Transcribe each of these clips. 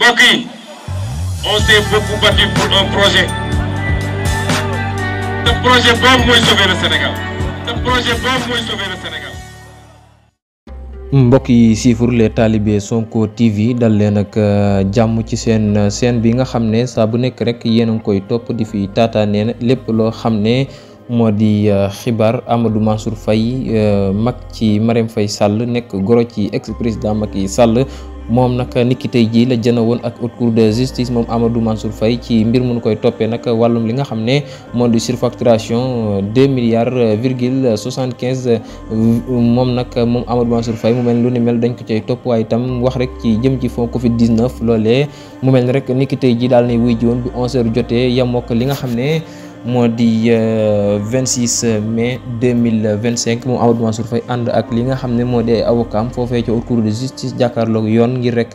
mbokk yi on s'est beaucoup battu pour un projet te projet boobu mooy sauver le Sénégal mbokk yi siifur les talibé Sonko TV dal leen ak jàmm ci seen chaîne bi nga xam ne saa bu nekk rek yéen a ngi koy topp di fi taataanee lépp loo xam ne moo di xibaar. Amadou Mansour Faye mag ci Marème Faye Sall nekk goro ci ex président Macky Sall moom nag niki tey jii la jëna woon ak haute cour de justice moom Amadou Mansour Faye ci mbir mun koy toppee nag wàllum li nga xam ne moo di surfacturation 2 milliards virgule 75 moom nag moom Amadou Mansour Faye mu mel lu ni mel dañ ko cay topp waaye itam wax rek ci jëm ci fond Covid 19 loolee mu mel ni rek niki tey jii daal ne wuy ji woon bi 11h jotee yamook li nga xam ne moo di 26 mai 2025 moom Amadou Mansour Faye ànd ak li nga xam ne moo di ay avocat am foofee ca haute cour de justice jàkkaarloog yoon ngir rek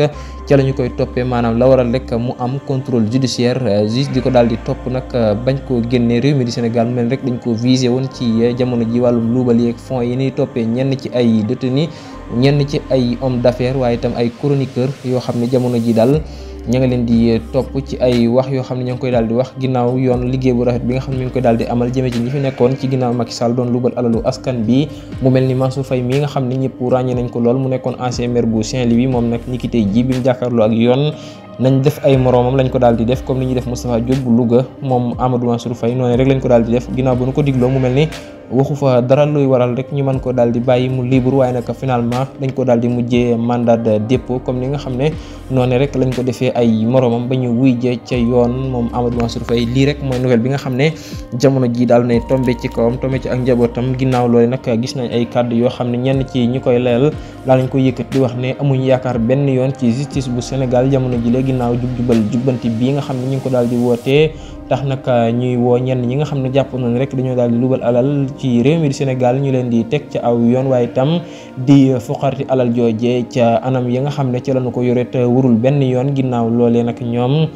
ca la ñu koy toppee maanaam la waral rek mu am contrôle judiciaire juge di ko daal di topp nag bañ koo génnee réew mi di Sénégal mel rek dañ ko visé woon ci jamono ji wàllum luubal yeeg fonds yi ñuy toppee ñenn ci ay détenus ñenn ci ay homme d'affaires waaye itam ay chroniqueur yoo xam ne jamono ji daal ña nga leen di topp ci ay wax yoo xam ne ña ngi koy daal di wax ginnaaw yoon liggéey bu rafet bi nga xam ne mi ngi koy daal di amal jëme ci ñi fi nekkoon ci ginnaaw Macky Sall doon lubal alalu askan bi mu mel ni Mansour Faye mi nga xam ne ñëpp ràññee nañ ko lool mu nekkoon ancien maire bu Saint-Louis moom nag ñi ki tey ji bi mu jàkkaarloo ak yoon nañ def ay moroomam lañ ko daal di def comme ni ñuy def Moustapha Diop bu Louga moom Amadou Mansour Faye noonu rek lañ ko daal di def ginnaaw bu nu ko digloo mu mel ni waxu fa dara luy waral rek ñu mën ko daal di bàyyi mu libre waaye nag finalement dañ ko daal di mujjee mandat de dépôt comme ni nga xam ne noonu rek lañ ko defee ay moroomam ba ñu wuy jee ca yoon moom Amadou Mansour Faye lii rek mooy nouvelle bi nga xam ne jamono ji daal ne tombé ci kawam tombé ci ak njabootam ginnaaw loole nag gis nañ ay kàddu yoo xam ne ñenn ci ñi koy layal daal lañ ko yëkkat di wax ne amuñ yaakaar benn yoon ci justice bu Sénégal jamono ji léegi ginnaaw jub-jubal jubbanti bii nga xam ne ñu ngi ko daal di wootee tax nag ñuy woo ñenn ñi nga xam ne jàpp nañ rek dañoo daal di lubal alal ci réew mi di Sénégal ñu leen di teg ca aw yoon waaye itam di foqarti alal jooje ca anam yi nga xam ne ca lañu ko yore te wurul benn yoon ginnaaw loolee nag ñoom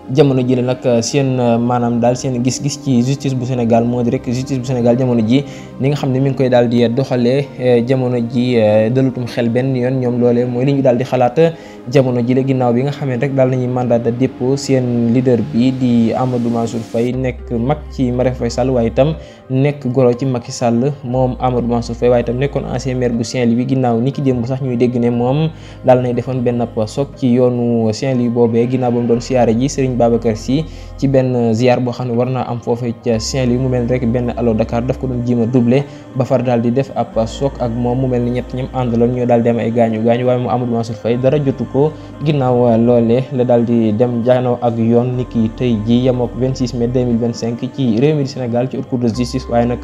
jamono ji la nag seen maanaam daal seen gis-gis ci justice bu Sénégal moo di rek justice bu Sénégal jamono ji ni nga xam ne mi ngi koy daal di doxalee jamono ji dalutum xel benn yoon ñoom loolee mooy li ñu daal di xalaat jamono ji la ginnaaw bi nga xam ne rek daal nañuy mandat de dépôt seen leader bi di Amadou Mansour Faye nekk mag ci Marème Faye Sall waaye itam nekk goro ci Macky Sall moom Amadou Mansour Faye waaye itam nekkoon ancien maire bu Saint-Louis ginnaaw ni ki démb sax ñuy dégg ne moom daal nay defoon benn soog ci yoonu Saint-Louis boobee ginnaaw ba mu doon siyaare ji Serigne Babacar Sy ci benn ziar boo xam ne war naa am foofee ca Saint-Louis mu mel rek benn Allo Dakar daf ko doon jéem a doublé ba far daal di def ab soog ak moom mu mel ni ñett ñoom àndaloon ñoo daal di am ay gaañu waaye mu Amadou Mansour Faye dara jotu ko ginnaaw loolee la daal di dem jaanoo ak yoon ni ki tey ji yamook 26 mai 2025 ci réew mi di Sénégal ci haute cour de justice waaye nag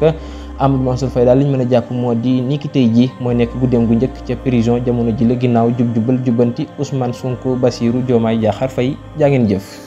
Amadou Mansour Faye daal li ñu mën a jàpp moo di ni ki tey ji mooy nekk guddeem gu njëkk ca prison jamono ji la ginnaaw jub-jubal jubbanti Ousmane Sonko Bassirou Diomaye Diakhar Faye jaa ngeen jëf.